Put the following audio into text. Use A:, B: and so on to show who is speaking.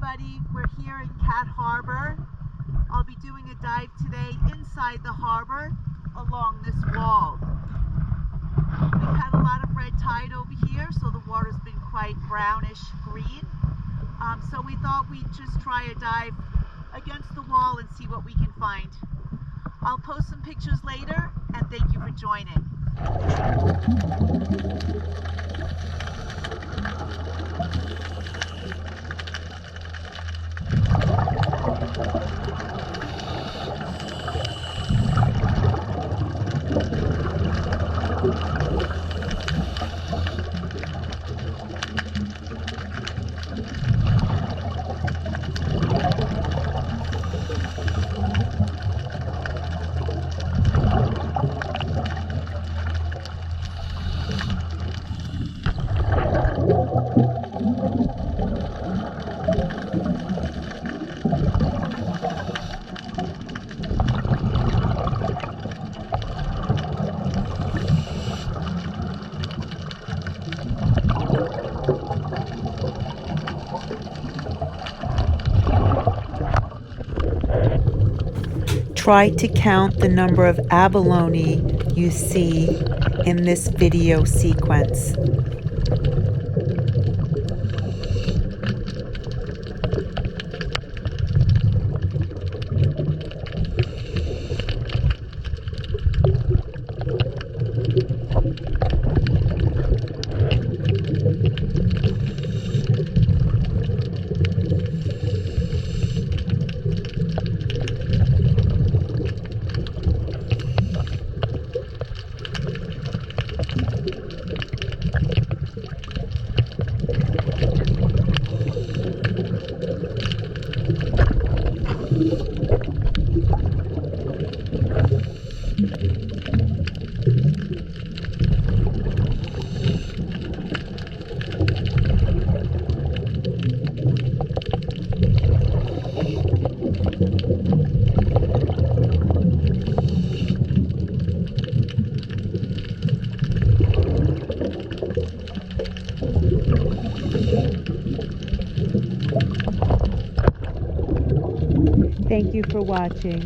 A: everybody. We're here in Cat Harbor. I'll be doing a dive today inside the harbor along this wall. We've had a lot of red tide over here, so the water's been quite brownish green. So we thought we'd just try a dive against the wall and see what we can find. I'll post some pictures later, and thank you for joining. Try to count the number of abalone you see in this video sequence. Thank you for watching.